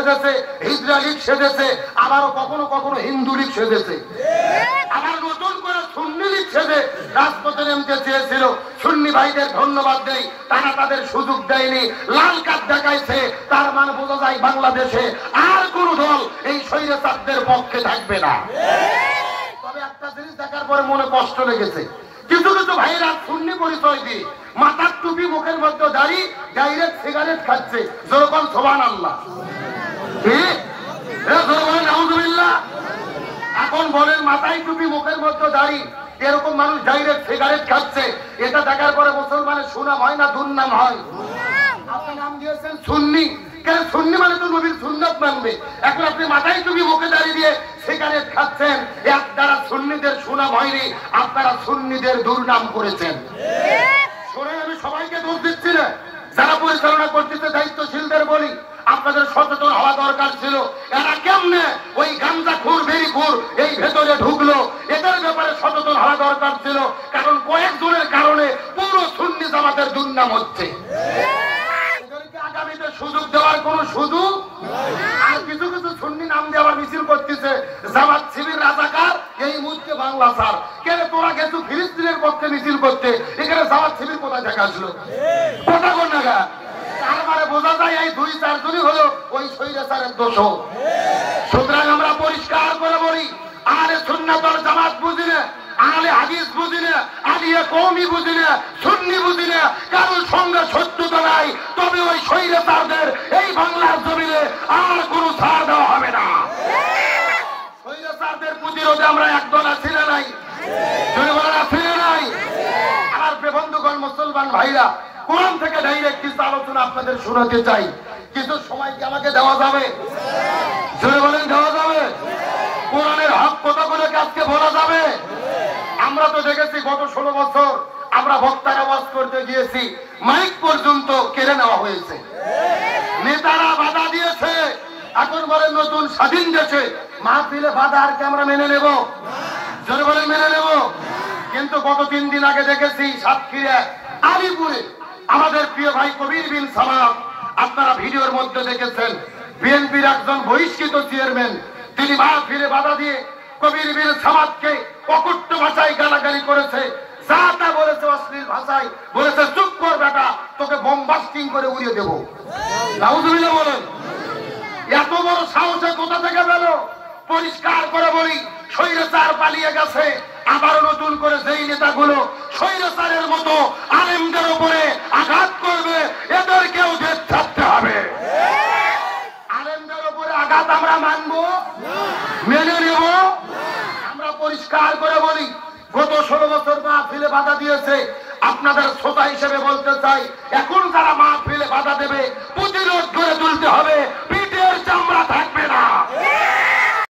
সেজেছে, হিজরা লীগ সেজেছে, আবারও কখনো কখনো হিন্দু লীগ সেজেছে, আবার নতুন করে সুন্নি লীগ সেজে রাজপথে নামতে চেয়েছিল। সুন্নি ভাইদের ধন্যবাদ দেই, তারা তাদের সুযোগ দেয়নি, লাল কার্ড দেখাইছে। তার মানে বোঝা যায় বাংলাদেশে আর কোন দল এই স্বৈরাচারদের পক্ষে থাকবে না। তবে একটা জিনিস দেখার পরে মনে কষ্ট লেগেছে, কিছু কিছু ভাইরা সুন্নি পরিচয় দিয়ে মাথার টুপি মুখের মধ্যে দাঁড়িয়ে ডাইরেক্ট সিগারেট খাচ্ছে। যেরকম সুবহানাল্লাহ, এখন বলেন মাথায় টুপি মুখের মধ্যে দাঁড়িয়ে এরকম মানুষ ডাইরেক্ট সিগারেট খাচ্ছে, এটা দেখার পরে মুসলমানের সুনাম হয় না দুর্নাম হয়? আপনি নাম দিয়েছেন সুন্নি, কেন সুন্নি মানে তো নবীর সুন্নাত মানবে। এখন আপনি মাথায় টুপি মুখে দাঁড়িয়ে দিয়ে সিগারেট খাচ্ছেন, এক দ্বারা সুন্নিদের সুনাম হয়নি, আপনারা সুন্নিদের দুর্নাম করেছেন। শোনেন, আমি সবাইকে দোষ দিচ্ছি না, যারা পরিচালনা করতেছে দায়িত্বশীলদের বলি, আপনাদের সচেতন হওয়া দরকার ছিল। এরা কেমনে ওই গাঞ্জাখোর বেরিখোর এই ভেতরে ঢুকলো, এদের ব্যাপারে সচেতন হওয়া দরকার ছিল। কারণ কয়েকজনের কারণে পুরো সুন্নি জামাতের দুর্নাম হচ্ছে। আগামীতে সুযোগ দেওয়ার কোন সুযোগ। আর কিছু কিছু সুন্নি নাম দিয়ে আবার মিছিল করতেছে, জামাত শিবির রাজাকার, এই মুহূর্তে বাংলা সার। কেন তোরা গেছো ফিলিস্তিনের পক্ষে মিছিল করতে, এখানে জামাত শিবির কোথায় দেখা আসলো? কথা কোন না? তার মানে বোঝা যায় এই 2-4 জনই হলো ওই স্বৈরাচারের দোষ। সুতরাং আমরা পরিষ্কার করে বলি, আহলে সুন্নাত ওয়াল জামাত বুঝি না, আহলে হাদিস বুঝি না, আলিয়া কওমি বুঝি না, সুন্নি বুঝি না, কারোর সঙ্গে শত্রুতা নাই। তবে ওই স্বৈরাচারদের এই বাংলার জমিনে আর কোন ছাড় দেওয়া হবে না। স্বৈরাচারদের প্রতিরোধে আমরা একদল আছি না নাই? জনগণ আছি না নাই? আর বন্ধুগণ, মুসলমান ভাইরা, কোরআন থেকে ডাইরেক্ট কিছু আলোচনা আপনাদের শোনাতে চাই। কিছু সময় কি আমাকে দেওয়া যাবে? জোরে বলেন, দেওয়া যাবে? কোরআনের হক কথাগুলো আজকে বলা যাবে? আমরা তো দেখেছি গত 16 বছর আমরা বক্তারা ওয়াজ করতে গিয়েছি, মাইক পর্যন্ত কেড়ে নেওয়া হয়েছে, নেতারা বাধা দিয়েছে। এখন বলেন নতুন স্বাধীন দেশে মাহফিলে বাধা আর কি আমরা মেনে নেব? জোরে বলেন, মেনে নেব? কিন্তু গত 3 দিন আগে দেখেছি সাতক্ষীরা আলিপুরে আমাদের প্রিয় ভাই কবির বিন সামাদ, আপনারা ভিডিওর মধ্যে দেখেছেন, বিএনপির একজন বহিষ্কৃত চেয়ারম্যান, তিনি মাহফিলে বাধা দিয়ে কবির বিন সামাদকে অকট্য ভাষায় গালাগালি করেছে, যা তা বলেছে, অশ্লীল ভাষায় বলেছে, চুপ কর বেটা, তোকে বোমবাস্টিং করে উড়িয়ে দেবো। নাউজুবিল্লাহ বলেন। এত বড় সাহসে কোথা থেকে পেল? পরিষ্কার করে বলি, স্বৈরাচার পালিয়ে গেছে, আবার নতুন করে যেই নেতাগুলো স্বৈরাচারের মতো আলেমদের উপরে আঘাত করবে, এদেরকেও দেশ ছাড়তে হবে। আলেমদের উপরে আঘাত আমরা মানবো, মেনে নেব? আমরা পরিষ্কার করে বলি, গত 16 বছর মাহফিলে বাধা দিয়েছে, আপনাদের শ্রোতা হিসেবে বলতে চাই, এখন যারা মাহফিলে বাধা দেবে, প্রতিরোধ করে